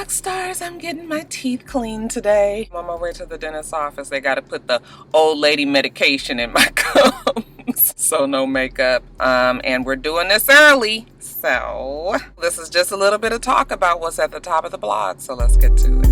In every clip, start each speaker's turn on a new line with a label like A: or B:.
A: Roxstars, I'm getting my teeth cleaned today. I'm on my way to the dentist's office. They got to put the old lady medication in my gums. So no makeup. And we're doing this early. So this is just a little bit of talk about what's at the top of the blog. So let's get to it.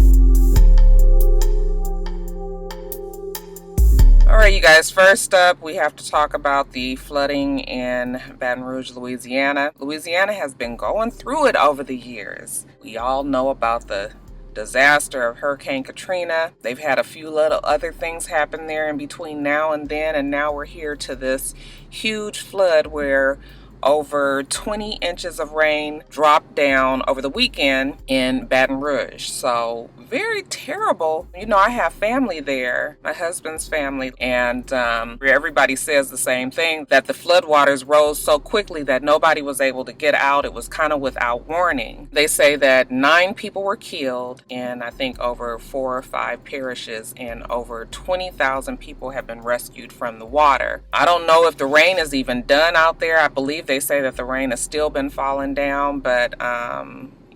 A: All right, you guys, first up, we have to talk about the flooding in Baton Rouge, Louisiana. Louisiana has been going through it over the years. We all know about the disaster of Hurricane Katrina. They've had a few little other things happen there in between now and then, and now we're here to this huge flood where over 20 inches of rain dropped down over the weekend in Baton Rouge. So very terrible. You know, I have family there, my husband's family, and everybody says the same thing, that the floodwaters rose so quickly that nobody was able to get out. It was kind of without warning. They say that 9 people were killed in, I think, over 4 or 5 parishes, and over 20,000 people have been rescued from the water. I don't know if the rain is even done out there. I believe they say that the rain has still been falling down, but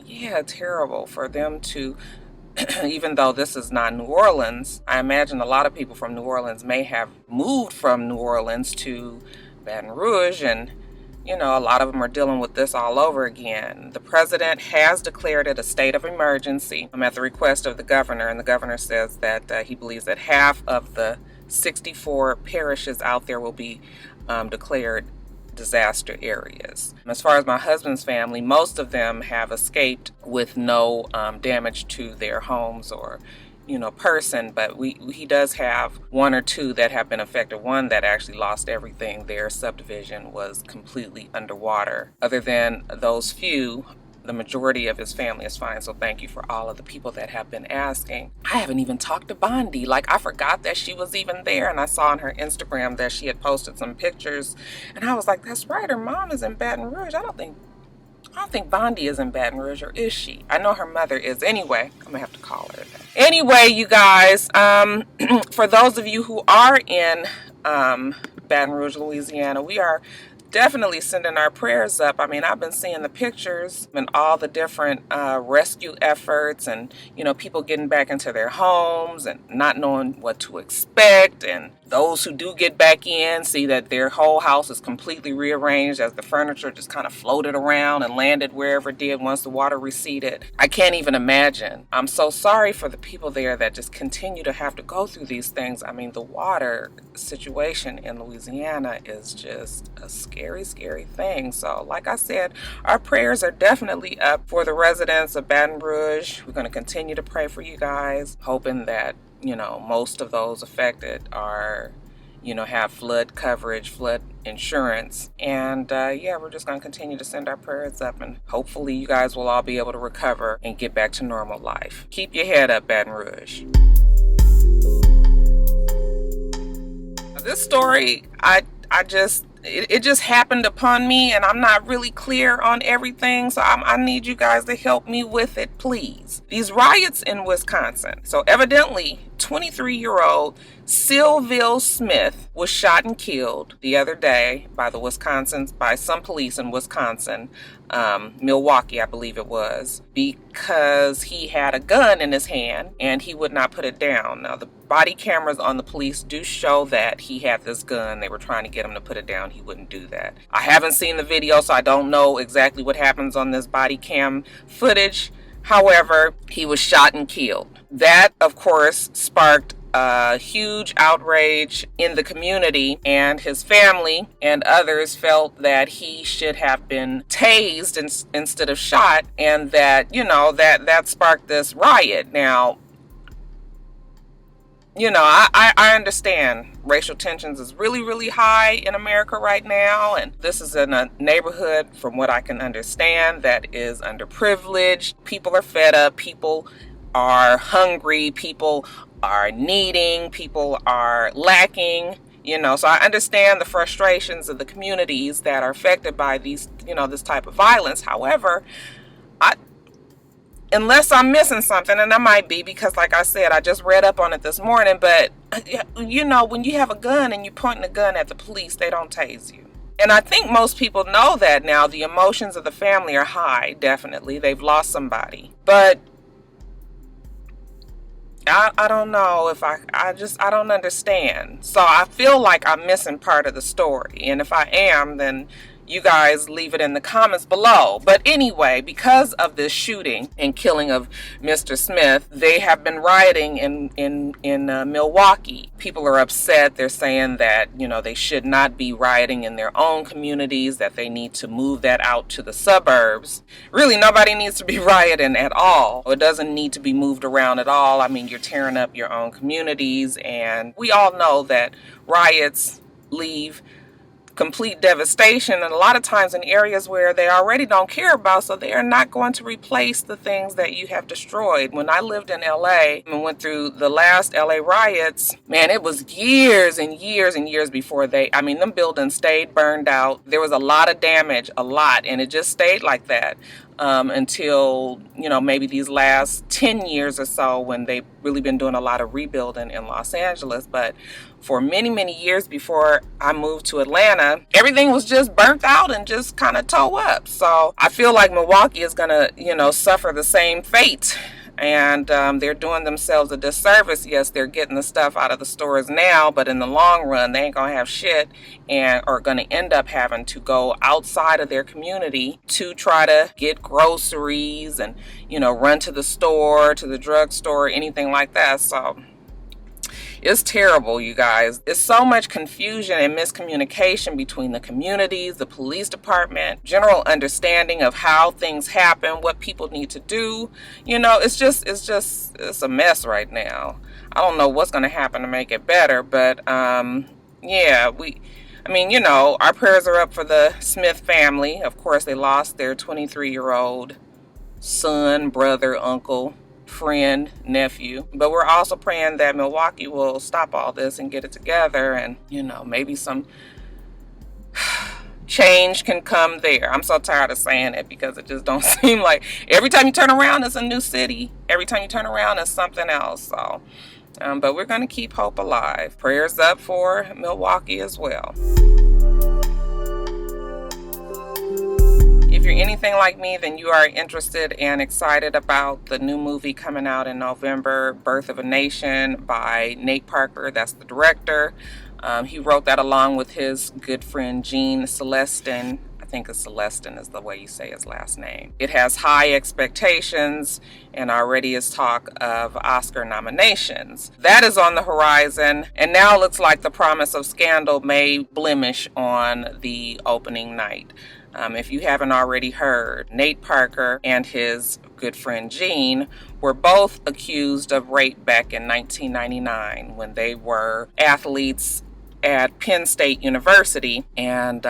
A: yeah, terrible for them to even though this is not New Orleans. I imagine a lot of people from New Orleans may have moved from New Orleans to Baton Rouge, and you know, a lot of them are dealing with this all over again. The president has declared it a state of emergency at the request of the governor, and the governor says that he believes that half of the 64 parishes out there will be declared disaster areas. As far as my husband's family, most of them have escaped with no damage to their homes or, you know, person, but he does have 1 or 2 that have been affected. One that actually lost everything. Their subdivision was completely underwater. Other than those few, the majority of his family is fine. So thank you for all of the people that have been asking. I haven't even talked to Bondi. Like, I forgot that she was even there, and I saw on her Instagram that she had posted some pictures, and I was like, that's right, her mom is in Baton Rouge. I don't think Bondi is in Baton Rouge, or is she? I know her mother is. Anyway, I'm gonna have to call her today. Anyway, you guys, for those of you who are in Baton Rouge, Louisiana, we are definitely sending our prayers up. I mean, I've been seeing the pictures and all the different rescue efforts, and you know, people getting back into their homes and not knowing what to expect, and those who do get back in see that their whole house is completely rearranged as the furniture just kind of floated around and landed wherever it did once the water receded. I can't even imagine. I'm so sorry for the people there that just continue to have to go through these things. I mean, the water situation in Louisiana is just a scary, scary thing. So like I said, our prayers are definitely up for the residents of Baton Rouge. We're going to continue to pray for you guys, hoping that, you know, most of those affected are, you know, have flood coverage, flood insurance. And yeah, we're just going to continue to send our prayers up, and hopefully you guys will all be able to recover and get back to normal life. Keep your head up, Baton Rouge. This story, it just happened upon me, and I'm not really clear on everything, so I need you guys to help me with it, please. These riots in Wisconsin. So evidently, 23-year-old Sylville Smith was shot and killed the other day by some police in Wisconsin, Milwaukee, I believe it was, because he had a gun in his hand and he would not put it down. Now, the body cameras on the police do show that he had this gun. They were trying to get him to put it down. He wouldn't do that. I haven't seen the video, so I don't know exactly what happens on this body cam footage. However, he was shot and killed. That, of course, sparked a huge outrage in the community, and his family and others felt that he should have been tased instead of shot, and that, you know, that sparked this riot. Now, you know, I understand racial tensions is really, really high in America right now, and this is in a neighborhood, from what I can understand, that is underprivileged. People are fed up, people are hungry, people are needing, people are lacking, you know, so I understand the frustrations of the communities that are affected by these, you know, this type of violence. However, unless I'm missing something, and I might be, because like I said, I just read up on it this morning, but you know, when you have a gun and you're pointing a gun at the police, they don't tase you. And I think most people know that now. The emotions of the family are high, definitely. They've lost somebody. But I don't know if I don't understand. So I feel like I'm missing part of the story. And if I am, then you guys leave it in the comments below. But anyway, because of this shooting and killing of Mr. Smith, they have been rioting in Milwaukee. People are upset. They're saying that, you know, they should not be rioting in their own communities, that they need to move that out to the suburbs. Really, nobody needs to be rioting at all. It doesn't need to be moved around at all. I mean, you're tearing up your own communities, and we all know that riots leave complete devastation, and a lot of times in areas where they already don't care about, so they are not going to replace the things that you have destroyed. When I lived in LA and went through the last LA riots, man, it was years and years and years before them buildings stayed burned out. There was a lot of damage, a lot, and it just stayed like that until, you know, maybe these last 10 years or so, when they've really been doing a lot of rebuilding in Los Angeles. But for many, many years before I moved to Atlanta, everything was just burnt out and just kind of toe up. So I feel like Milwaukee is going to, you know, suffer the same fate. And they're doing themselves a disservice. Yes, they're getting the stuff out of the stores now, but in the long run, they ain't gonna have shit, and are gonna end up having to go outside of their community to try to get groceries and, you know, run to the store, to the drugstore, anything like that. So it's terrible, you guys. There's so much confusion and miscommunication between the communities, the police department, general understanding of how things happen, what people need to do. You know, it's a mess right now. I don't know what's going to happen to make it better, but yeah, you know, our prayers are up for the Smith family. Of course, they lost their 23-year-old son, brother, uncle, friend, nephew. But we're also praying that Milwaukee will stop all this and get it together, and, you know, maybe some change can come there. I'm so tired of saying it because it just don't seem like every time you turn around it's a new city. Every time you turn around it's something else. So but we're going to keep hope alive. Prayers up for Milwaukee as well. If you're anything like me, then you are interested and excited about the new movie coming out in November, Birth of a Nation, by Nate Parker. That's the director. He wrote that along with his good friend Gene Celestin. I think Celestin is the way you say his last name. It has high expectations and already is talk of Oscar nominations. That is on the horizon, and now it looks like the promise of scandal may blemish on the opening night. If you haven't already heard, Nate Parker and his good friend Gene were both accused of rape back in 1999 when they were athletes at Penn State University, and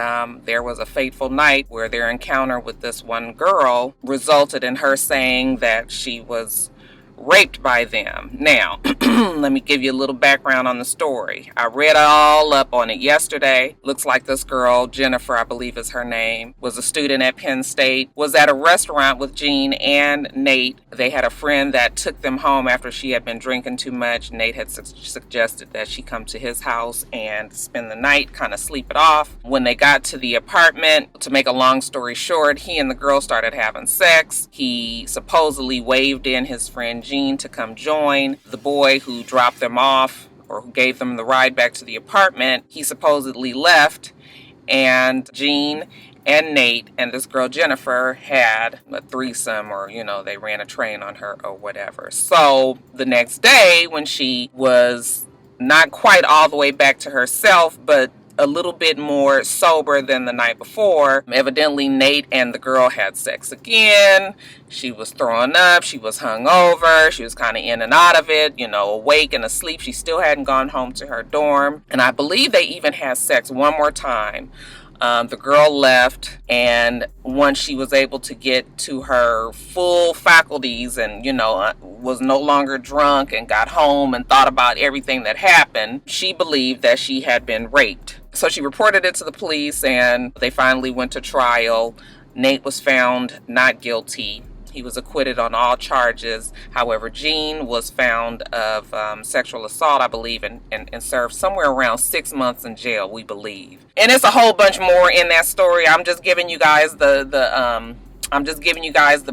A: there was a fateful night where their encounter with this one girl resulted in her saying that she was raped by them. Now, let me give you a little background on the story. I read all up on it yesterday. Looks like this girl, Jennifer, I believe is her name, was a student at Penn State, was at a restaurant with Gene and Nate. They had a friend that took them home after she had been drinking too much. Nate had suggested that she come to his house and spend the night, kind of sleep it off. When they got to the apartment, to make a long story short, he and the girl started having sex. He supposedly waved in his friend Gene to come join. The boy who dropped them off, or who gave them the ride back to the apartment, he supposedly left, and Gene and Nate and this girl Jennifer had a threesome, or, you know, they ran a train on her or whatever. So the next day, when she was not quite all the way back to herself, but a little bit more sober than the night before, evidently Nate and the girl had sex again. She was throwing up, she was hungover, she was kind of in and out of it, you know, awake and asleep. She still hadn't gone home to her dorm, and I believe they even had sex one more time. The girl left, and once she was able to get to her full faculties and, you know, was no longer drunk and got home and thought about everything that happened, she believed that she had been raped. So she reported it to the police, and they finally went to trial. Nate was found not guilty. He was acquitted on all charges. However, Gene was found of sexual assault, I believe, and served somewhere around 6 months in jail, we believe. And it's a whole bunch more in that story. I'm just giving you guys the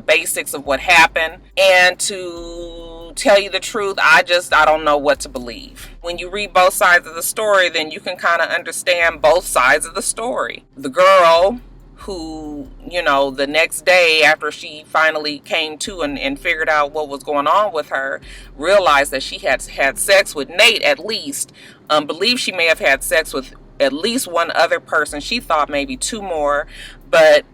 A: basics of what happened. And to tell you the truth, I don't know what to believe. When you read both sides of the story, then you can kind of understand both sides of the story. The girl who, the next day after she finally came to and figured out what was going on with her, realized that she had had sex with Nate at least, believed she may have had sex with at least one other person. She thought maybe two more, but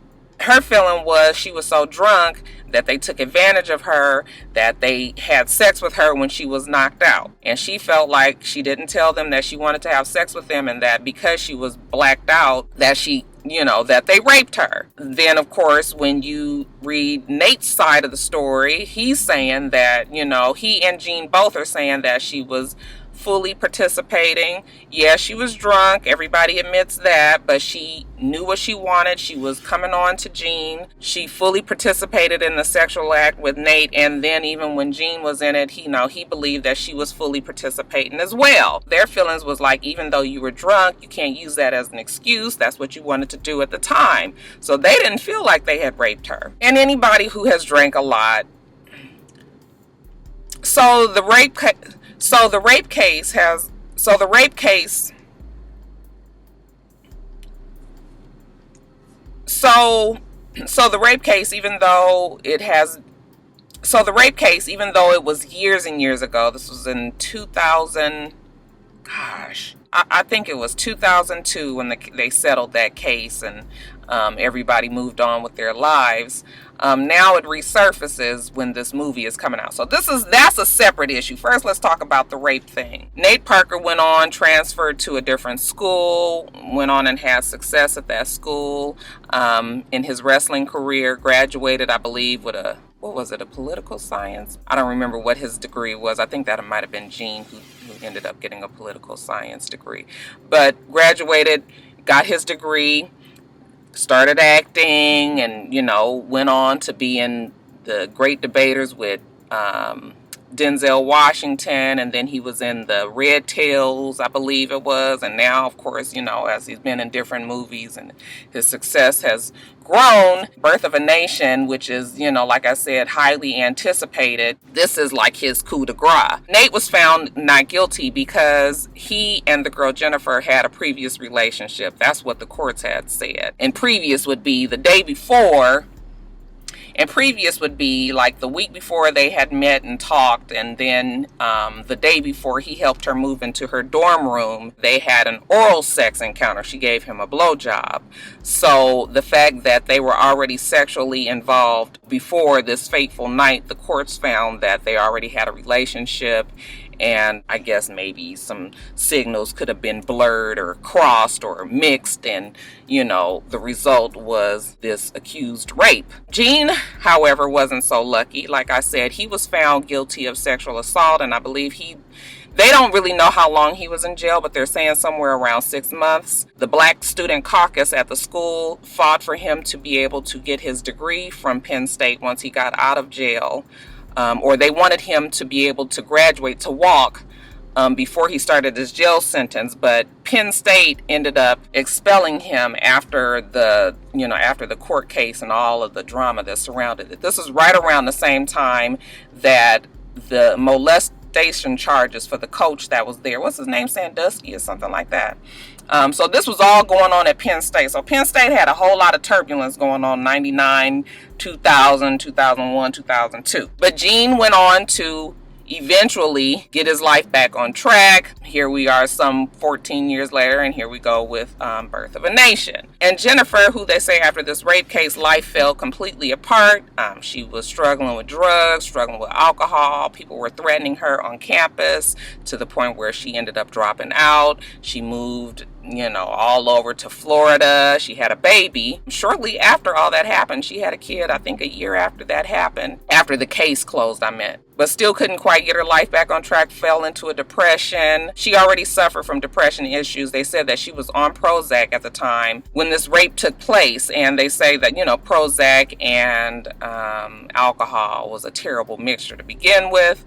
A: her feeling was she was so drunk that they took advantage of her, that they had sex with her when she was knocked out. And she felt like she didn't tell them that she wanted to have sex with them, and that because she was blacked out, that that they raped her. Then, of course, when you read Nate's side of the story, he's saying that, he and Jean both are saying that she was fully participating. Yeah, she was drunk. Everybody admits that, but she knew what she wanted. She was coming on to Jean. She fully participated in the sexual act with Nate, and then even when Jean was in it, he believed that she was fully participating as well. Their feelings was like, even though you were drunk, you can't use that as an excuse. That's what you wanted to do at the time. So they didn't feel like they had raped her. And anybody who has drank a lot. So the rape case, even though it was years and years ago, this was in 2000, I think it was 2002 when they settled that case, and everybody moved on with their lives. Now it resurfaces when this movie is coming out. So that's a separate issue. First, let's talk about the rape thing. Nate Parker went on, transferred to a different school, went on and had success at that school in his wrestling career, graduated, I believe, with a political science? I don't remember what his degree was. I think that it might have been Jean who ended up getting a political science degree. But graduated, got his degree, started acting, and went on to be in the Great Debaters with Denzel Washington, and then he was in the Red Tails, I believe it was, and now, of course, as he's been in different movies and his success has grown. Birth of a Nation, which is, like I said, highly anticipated. This is like his coup de grace. Nate was found not guilty because he and the girl Jennifer had a previous relationship. That's what the courts had said. And previous would be the day before. And previous would be like the week before they had met and talked, and then the day before he helped her move into her dorm room, they had an oral sex encounter. She gave him a blowjob. So the fact that they were already sexually involved before this fateful night, the courts found that they already had a relationship. And I guess maybe some signals could have been blurred or crossed or mixed, and the result was this accused rape. Jean, however, wasn't so lucky. Like I said, he was found guilty of sexual assault, and I believe they don't really know how long he was in jail, but they're saying somewhere around 6 months. The Black Student Caucus at the school fought for him to be able to get his degree from Penn State once he got out of jail. Or they wanted him to be able to graduate, to walk, before he started his jail sentence. But Penn State ended up expelling him after the court case and all of the drama that surrounded it. This is right around the same time that the molestation charges for the coach that was there, what's his name, Sandusky or something like that. So this was all going on at Penn State. So Penn State had a whole lot of turbulence going on, 99, 2000, 2001, 2002. But Jean went on to eventually get his life back on track. Here we are some 14 years later, and here we go with Birth of a Nation. And Jennifer, who they say after this rape case, life fell completely apart. She was struggling with drugs, struggling with alcohol. People were threatening her on campus to the point where she ended up dropping out. She moved all over to Florida. She had a baby. Shortly after all that happened, she had a kid, I think a year after that happened. After the case closed, I meant. But still couldn't quite get her life back on track, fell into a depression. She already suffered from depression issues. They said that she was on Prozac at the time when this rape took place. And they say that, Prozac and alcohol was a terrible mixture to begin with.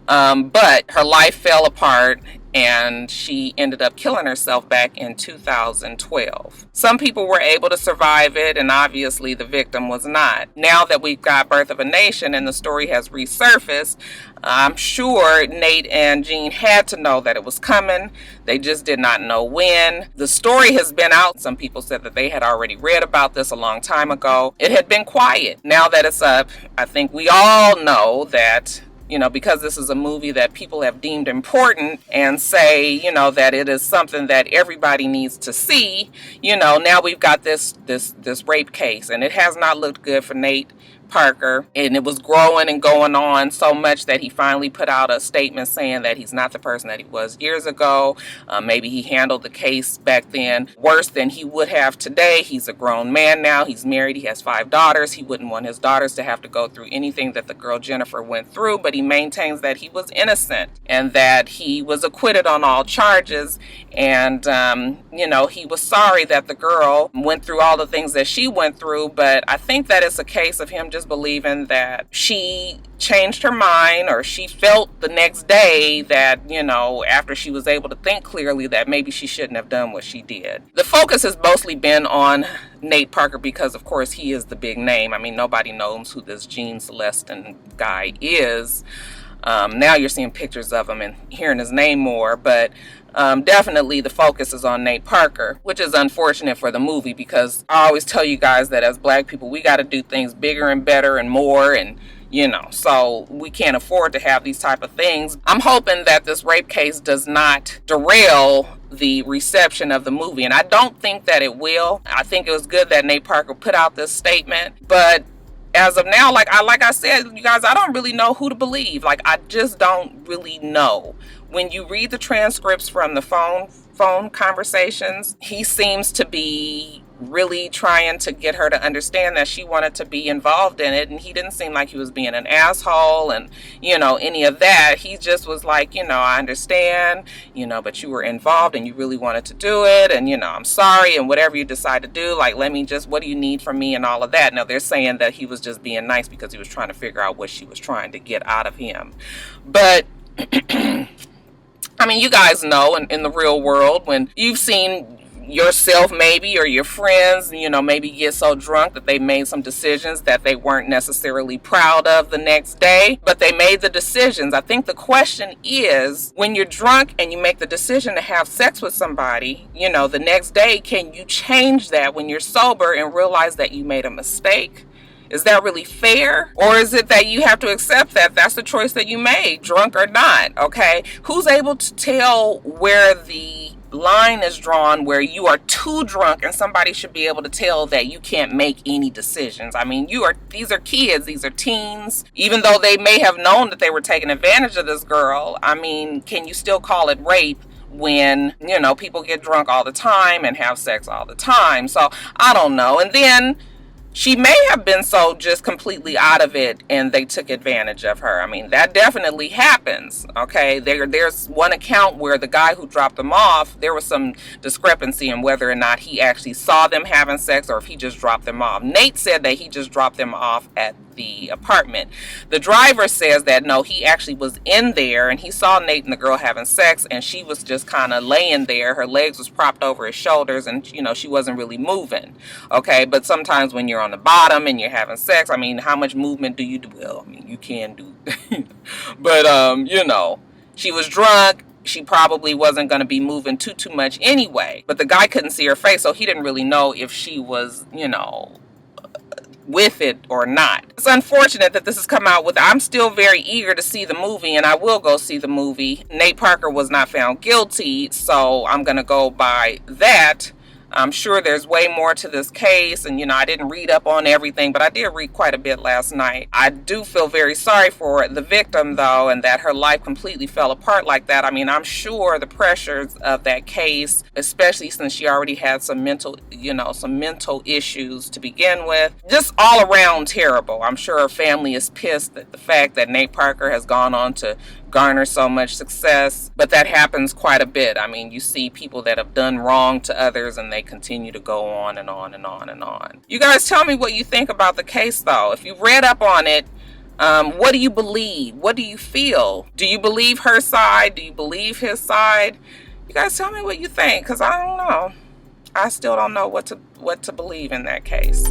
A: But her life fell apart. and she ended up killing herself back in 2012. Some people were able to survive it, and obviously the victim was not. Now that we've got Birth of a Nation and the story has resurfaced, I'm sure Nate and Jean had to know that it was coming. They just did not know when. The story has been out. Some people said that they had already read about this a long time ago. It had been quiet. Now that it's up, I think we all know that, because this is a movie that people have deemed important and say, that it is something that everybody needs to see, now we've got this rape case, and it has not looked good for Nate Parker, and it was growing and going on so much that he finally put out a statement saying that he's not the person that he was years ago. Maybe he handled the case back then worse than he would have today. He's a grown man now. He's married. He has 5 daughters. He wouldn't want his daughters to have to go through anything that the girl Jennifer went through, but he maintains that he was innocent and that he was acquitted on all charges. And, he was sorry that the girl went through all the things that she went through, but I think that it's a case of him just believing that she changed her mind, or she felt the next day that, after she was able to think clearly, that maybe she shouldn't have done what she did. The focus has mostly been on Nate Parker because, of course, he is the big name. I mean, nobody knows who this Gene Celestin guy is. Now you're seeing pictures of him and hearing his name more, but definitely the focus is on Nate Parker, which is unfortunate for the movie, because I always tell you guys that as Black people, we got to do things bigger and better and more, and so we can't afford to have these type of things. I'm hoping that this rape case does not derail the reception of the movie, and I don't think that it will. I think it was good that Nate Parker put out this statement, but as of now, like I said, you guys, I don't really know who to believe. Like, I just don't really know. When you read the transcripts from the phone conversations, he seems to be really trying to get her to understand that she wanted to be involved in it, and he didn't seem like he was being an asshole and any of that. He just was like, I understand, but you were involved and you really wanted to do it, and I'm sorry, and whatever you decide to do, like, what do you need from me and all of that. Now they're saying that he was just being nice because he was trying to figure out what she was trying to get out of him. But I mean, you guys know in the real world, when you've seen yourself maybe, or your friends, maybe get so drunk that they made some decisions that they weren't necessarily proud of the next day, but they made the decisions. I think the question is, when you're drunk and you make the decision to have sex with somebody, the next day, can you change that when you're sober and realize that you made a mistake? Is that really fair? Or is it that you have to accept that that's the choice that you made, drunk or not? Okay, who's able to tell where the line is drawn, where you are too drunk and somebody should be able to tell that you can't make any decisions? I mean, these are kids, these are teens. Even though they may have known that they were taking advantage of this girl, I mean, can you still call it rape when, people get drunk all the time and have sex all the time? So I don't know. And then she may have been so just completely out of it and they took advantage of her. I mean, that definitely happens, okay? There's one account where the guy who dropped them off, there was some discrepancy in whether or not he actually saw them having sex or if he just dropped them off. Nate said that he just dropped them off at the apartment. The driver says that no, he actually was in there and he saw Nate and the girl having sex, and she was just kind of laying there. Her legs was propped over his shoulders, and she wasn't really moving. Okay, but sometimes when you're on the bottom and you're having sex, I mean, how much movement do you do? Well, I mean, you can do but she was drunk. She probably wasn't going to be moving too much anyway, but the guy couldn't see her face, so he didn't really know if she was with it or not. It's unfortunate that this has come out with. I'm still very eager to see the movie, and I will go see the movie. Nate Parker was not found guilty, so I'm gonna go by that. I'm sure there's way more to this case, and I didn't read up on everything, but I did read quite a bit last night. I do feel very sorry for the victim, though, and that her life completely fell apart like that. I mean, I'm sure the pressures of that case, especially since she already had some mental issues to begin with, just all around terrible. I'm sure her family is pissed at the fact that Nate Parker has gone on to garner so much success, but that happens quite a bit. I mean, you see people that have done wrong to others and they continue to go on and on and on and on. You guys tell me what you think about the case, though. If you read up on it, What do you believe? What do you feel? Do you believe her side? Do you believe his side? You guys tell me what you think, because I don't know. I still don't know what to believe in that case.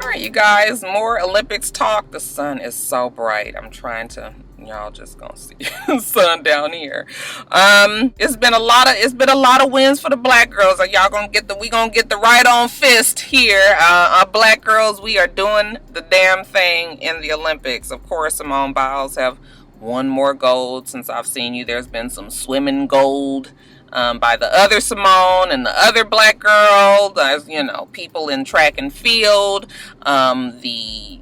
A: All right, you guys, more Olympics talk. The sun is so bright. I'm trying to, y'all just gonna see the sun down here. It's been a lot of wins for the black girls. Y'all gonna get the right on fist here. Our black girls, we are doing the damn thing in the Olympics. Of course, Simone Biles have won more gold since I've seen you. There's been some swimming gold by the other Simone and the other black girl. There's, you know, people in track and field. The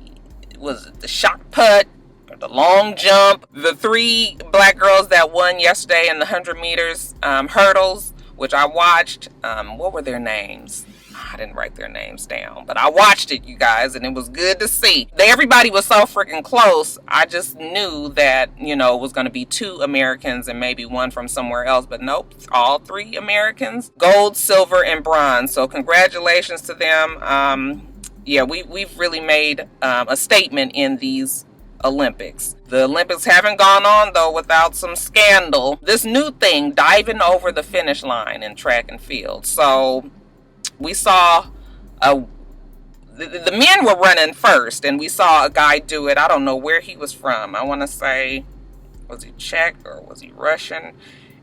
A: shot put, or the long jump. The 3 black girls that won yesterday in the 100 meters hurdles, which I watched. What were their names? I didn't write their names down, but I watched it, you guys, and it was good to see. Everybody was so freaking close. I just knew that, you know, it was going to be 2 Americans and maybe 1 from somewhere else, but nope, all 3 Americans. Gold, silver, and bronze. So congratulations to them. Yeah, we've really made a statement in these Olympics. The Olympics haven't gone on, though, without some scandal. This new thing, diving over the finish line in track and field. So we saw the men were running first, and we saw a guy do it. I don't know where he was from. I want to say, was he Czech or was he Russian?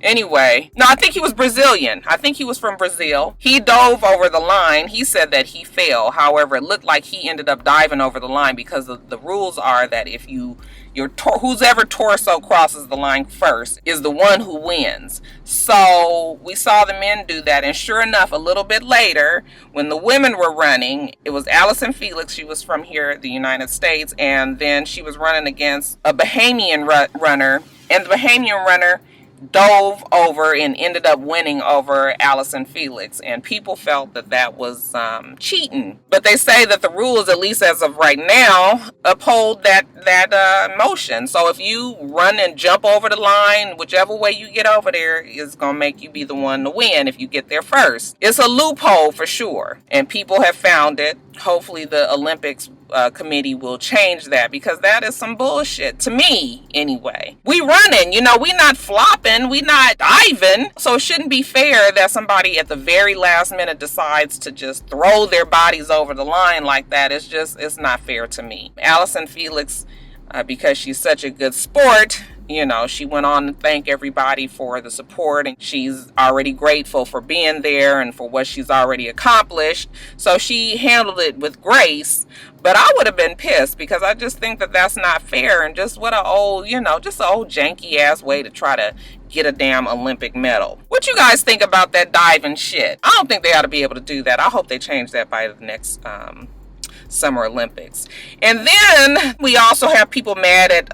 A: Anyway, no, I think he was Brazilian. I think he was from Brazil. He dove over the line. He said that he fell. However, it looked like he ended up diving over the line, because the rules are that if whoever torso crosses the line first is the one who wins. So we saw the men do that, and sure enough, a little bit later, when the women were running, it was Allison Felix. She was from here at the United States, and then she was running against a Bahamian runner, and the Bahamian runner dove over and ended up winning over Allison Felix, and people felt that was cheating. But they say that the rules, at least as of right now, uphold that motion. So if you run and jump over the line, whichever way you get over there is gonna make you be the one to win if you get there first. It's a loophole for sure, and people have found it. Hopefully the Olympics committee will change that, because that is some bullshit to me anyway. We running, you know, we not flopping, we not diving, so it shouldn't be fair that somebody at the very last minute decides to just throw their bodies over the line like that. It's not fair to me. Allison Felix, because she's such a good sport, you know, she went on to thank everybody for the support, and she's already grateful for being there and for what she's already accomplished. So she handled it with grace. But I would have been pissed, because I just think that that's not fair, and just what a old, you know, just an old janky ass way to try to get a damn Olympic medal. What you guys think about that diving shit? I don't think they ought to be able to do that. I hope they change that by the next Summer Olympics. And then we also have people mad at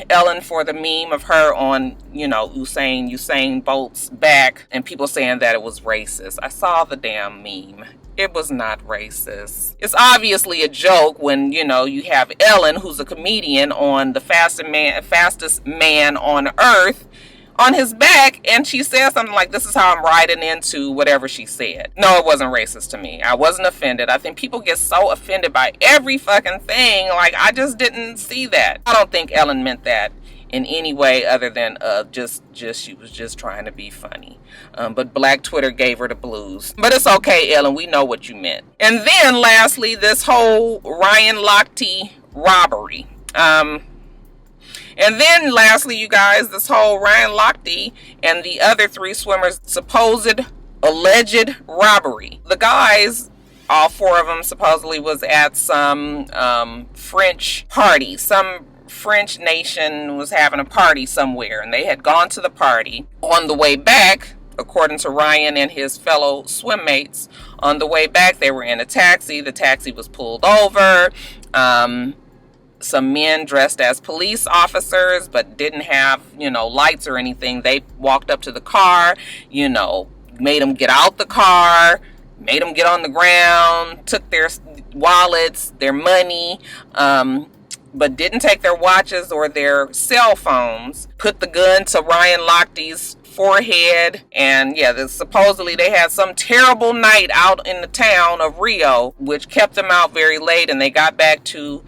A: Ellen for the meme of her on, you know, Usain Bolt's back, and people saying that it was racist. I saw the damn meme. It was not racist. It's obviously a joke when, you know, you have Ellen, who's a comedian, on the fastest man on earth, on his back, and she says something like, this is how I'm riding into whatever she said. No, it wasn't racist to me. I wasn't offended. I think people get so offended by every fucking thing. Like, I just didn't see that. I don't think Ellen meant that in any way other than just she was just trying to be funny. But Black Twitter gave her the blues. But it's okay, Ellen, we know what you meant. And then lastly, this whole Ryan Lochte robbery. And then lastly, you guys, this whole Ryan Lochte and the other 3 swimmers' supposed alleged robbery. The guys, all 4 of them supposedly was at some French party. Some French nation was having a party somewhere, and they had gone to the party. On the way back, according to Ryan and his fellow swim mates, on the way back they were in a taxi. The taxi was pulled over. Some men dressed as police officers but didn't have, you know, lights or anything. They walked up to the car, you know, made them get out the car, made them get on the ground, took their wallets, their money, but didn't take their watches or their cell phones, put the gun to Ryan Lochte's forehead. And yeah, supposedly they had some terrible night out in the town of Rio, which kept them out very late, and they got back to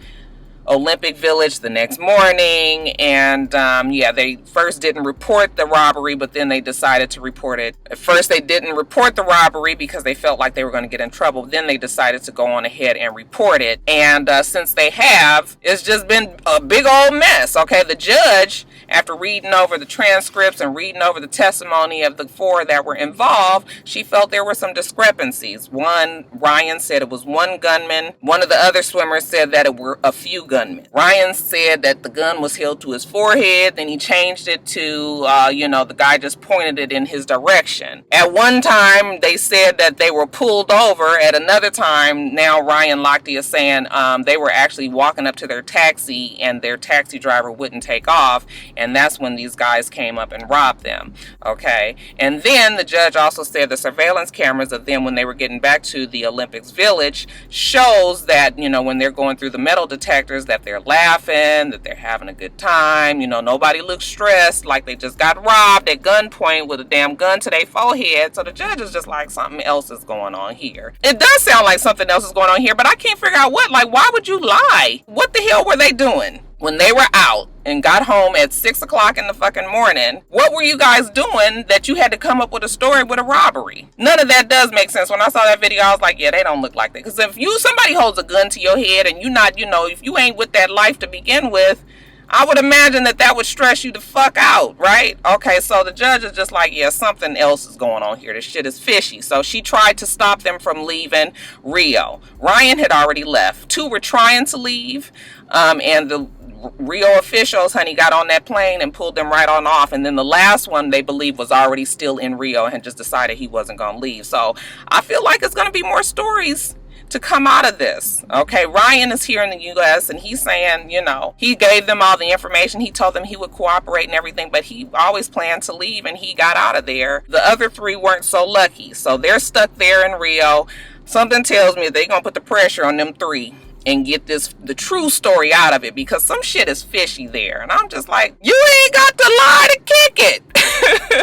A: Olympic Village the next morning. And yeah, they first didn't report the robbery, but then they decided to report it. At first they didn't report the robbery because they felt like they were going to get in trouble. Then they decided to go on ahead and report it. And since they have, it's just been a big old mess. Okay, the judge, after reading over the transcripts and reading over the testimony of the 4 that were involved, she felt there were some discrepancies. Ryan said it was one gunman. One of the other swimmers said that it were a few gunmen. Ryan said that the gun was held to his forehead, then he changed it to, the guy just pointed it in his direction. At one time, they said that they were pulled over. At another time, now Ryan Lochte is saying they were actually walking up to their taxi and their taxi driver wouldn't take off. And that's when these guys came up and robbed them. Okay. And then the judge also said the surveillance cameras of them when they were getting back to the Olympics Village shows that, when they're going through the metal detectors, that they're laughing, that they're having a good time. Nobody looks stressed like they just got robbed at gunpoint with a damn gun to their forehead. So the judge is just like, something else is going on here. It does sound like something else is going on here, but I can't figure out what. Like, why would you lie? What the hell were they doing? When they were out and got home at 6 o'clock in the fucking morning, what were you guys doing that you had to come up with a story with a robbery? None of that does make sense. When I saw that video, I was like, yeah, they don't look like that. Because if somebody holds a gun to your head and you're not, if you ain't with that life to begin with, I would imagine that would stress you the fuck out, right? Okay, so the judge is just like, yeah, something else is going on here. This shit is fishy. So she tried to stop them from leaving Rio. Ryan had already left. 2 were trying to leave, and the Rio officials, honey, got on that plane and pulled them right on off. And then the last one, they believe, was already still in Rio and just decided he wasn't going to leave. So I feel like it's going to be more stories to come out of this. Okay, Ryan is here in the U.S. and he's saying, he gave them all the information. He told them he would cooperate and everything, but he always planned to leave and he got out of there. The other 3 weren't so lucky. So they're stuck there in Rio. Something tells me they're going to put the pressure on them 3 and get the true story out of it, because some shit is fishy there. And I'm just like, you ain't got to lie to kick it.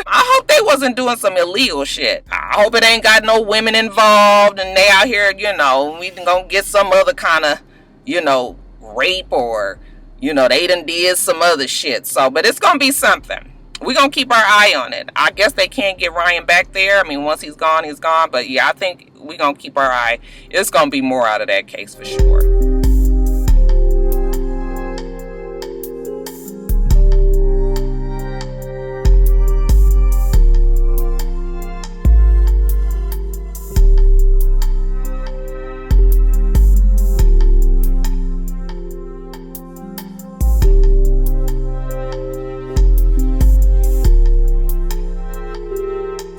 A: I hope they wasn't doing some illegal shit. I hope it ain't got no women involved and they out here, we gonna get some other kind of, rape or, they done did some other shit. So, but it's gonna be something. We're going to keep our eye on it. I guess they can't get Ryan back there. I mean, once he's gone, he's gone. But yeah, I think we're going to keep our eye. It's going to be more out of that case for sure.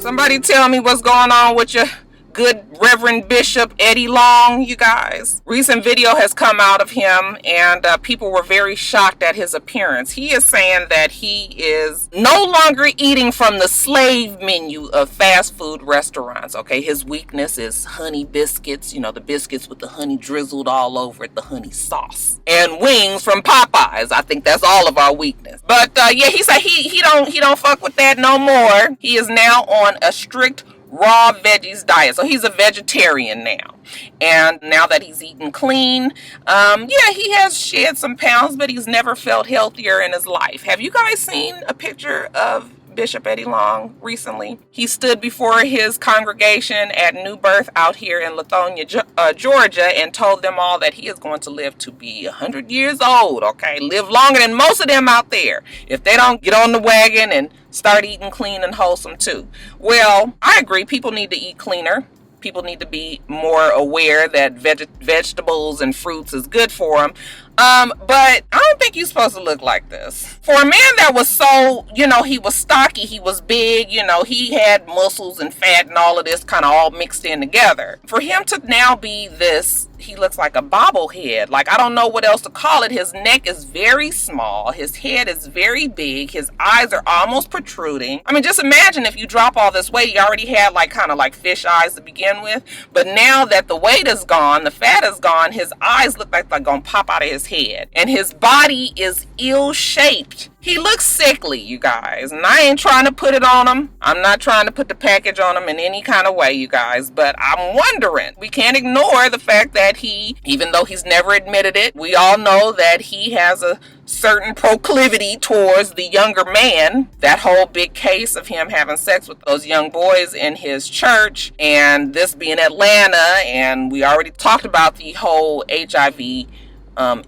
A: Somebody tell me what's going on with your good Reverend Bishop Eddie Long, you guys. Recent video has come out of him and people were very shocked at his appearance. He is saying that he is no longer eating from the slave menu of fast food restaurants. Okay, his weakness is honey biscuits, the biscuits with the honey drizzled all over it, the honey sauce, and wings from Popeyes. I think that's all of our weakness. But yeah, he said he don't fuck with that no more. He is now on a strict raw veggies diet. So he's a vegetarian now. And now that he's eating clean, yeah, he has shed some pounds, but he's never felt healthier in his life. Have you guys seen a picture of Bishop Eddie Long recently? He stood before his congregation at New Birth out here in Lithonia, Georgia, and told them all that he is going to live to be 100 years old, okay? Live longer than most of them out there, if they don't get on the wagon and start eating clean and wholesome too. Well, I agree. People need to eat cleaner. People need to be more aware that vegetables and fruits is good for them. But I don't think you're supposed to look like this. For a man that was so, he was stocky, he was big, he had muscles and fat and all of this kind of all mixed in together. For him to now be this, he looks like a bobblehead. Like, I don't know what else to call it. His neck is very small. His head is very big. His eyes are almost protruding. I mean, just imagine if you drop all this weight. He already had kind of fish eyes to begin with. But now that the weight is gone, the fat is gone, his eyes look like they're going to pop out of his head. And his body is ill-shaped. He looks sickly, you guys. And I ain't trying to put it on him. I'm not trying to put the package on him in any kind of way, you guys. But I'm wondering. We can't ignore the fact that he, even though he's never admitted it, we all know that he has a certain proclivity towards the younger man. That whole big case of him having sex with those young boys in his church, and this being Atlanta, and we already talked about the whole HIV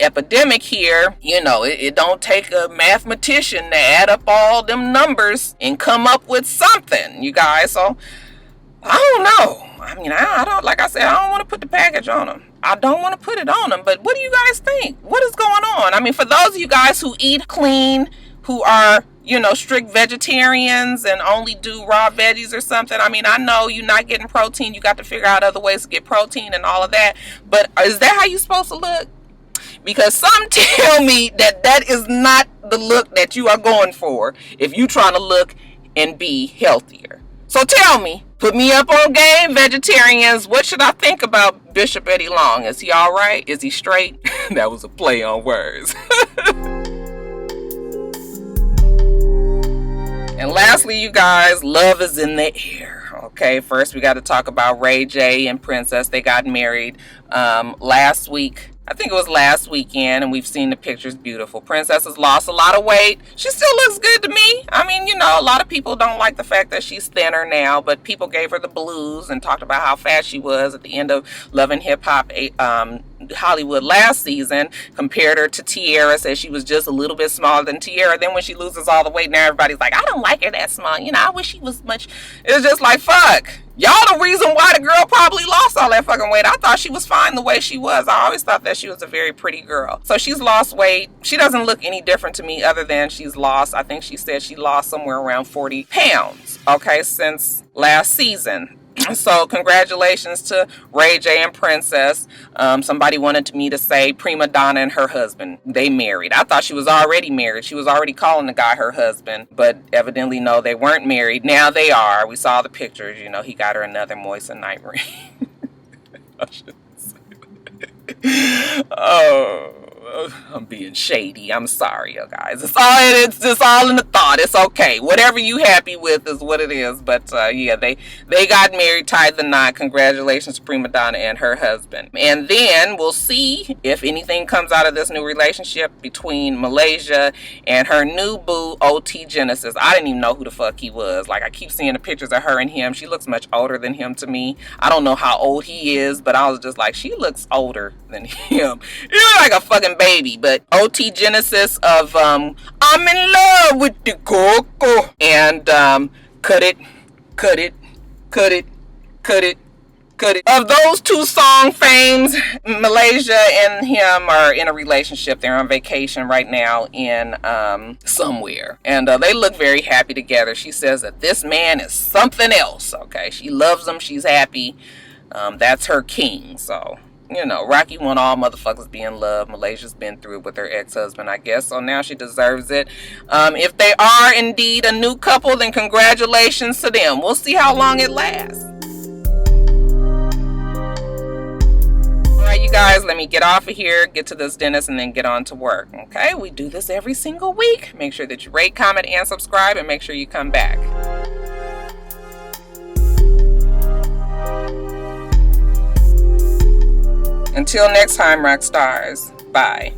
A: epidemic here. You know, it don't take a mathematician to add up all them numbers and come up with something, you guys. So I don't know. I mean, I don't, like I said, I don't want to put the package on him. I don't want to put it on him. But what do you guys think? What is going on? I mean, for those of you guys who eat clean, who are, you know, strict vegetarians and only do raw veggies or something. I mean, I know you're not getting protein. You got to figure out other ways to get protein and all of that. But is that how you're supposed to look? Because some tell me that that is not the look that you are going for if you're trying to look and be healthier. So tell me, put me up on game, vegetarians. What should I think about Bishop Eddie Long? Is he all right? Is he straight? That was a play on words. And lastly, you guys, love is in the air. Okay, first we got to talk about Ray J and Princess. They got married last week. I think it was last weekend, and we've seen the pictures. Beautiful. Princess has lost a lot of weight. She still looks good to me. I mean, you know, a lot of people don't like the fact that she's thinner now, but people gave her the blues and talked about how fat she was at the end of Love and Hip Hop Hollywood last season, compared her to Tiara, said she was just a little bit smaller than Tiara. Then when she loses all the weight, now everybody's like, I don't like her that small. You know, I wish she was much. It's just like, fuck. Y'all the reason why the girl probably lost all that fucking weight. I thought she was fine the way she was. I always thought that she was a very pretty girl. So she's lost weight. She doesn't look any different to me other than she's lost, I think she said she lost somewhere around 40 pounds, okay, since last season. So congratulations to Ray J and Princess. Somebody wanted me to say Prima Donna and her husband, they married. I thought she was already married. She was already calling the guy her husband, but evidently no, they weren't married. Now they are. We saw the pictures. You know, he got her another Moissanite ring. I shouldn't say that. Oh, I'm being shady. I'm sorry, you guys. It's just all in the thought. It's okay. Whatever you happy with is what it is. But yeah, they got married, tied the knot. Congratulations to Prima Donna and her husband. And then we'll see if anything comes out of this new relationship between Malaysia and her new boo, OT Genesis. I didn't even know who the fuck he was. Like, I keep seeing the pictures of her and him. She looks much older than him to me. I don't know how old he is, but I was just like, she looks older than him. You're like a fucking baby. But OT Genesis of I'm in love with the coco, and cut it. Of those two song fames, Malaysia and him are in a relationship. They're on vacation right now in somewhere, and they look very happy together. She says that this man is something else. Okay, she loves him. She's happy. That's her king. So, you know, Rocky want all motherfuckers be in love. Malaysia's been through it with her ex-husband, I guess, so now she deserves it. If they are indeed a new couple, then congratulations to them. We'll see how long it lasts. All right, you guys, let me get off of here, get to this dentist, and then get on to work. Okay, we do this every single week. Make sure that you rate, comment, and subscribe, and make sure you come back. Until next time, Roxstars. Bye.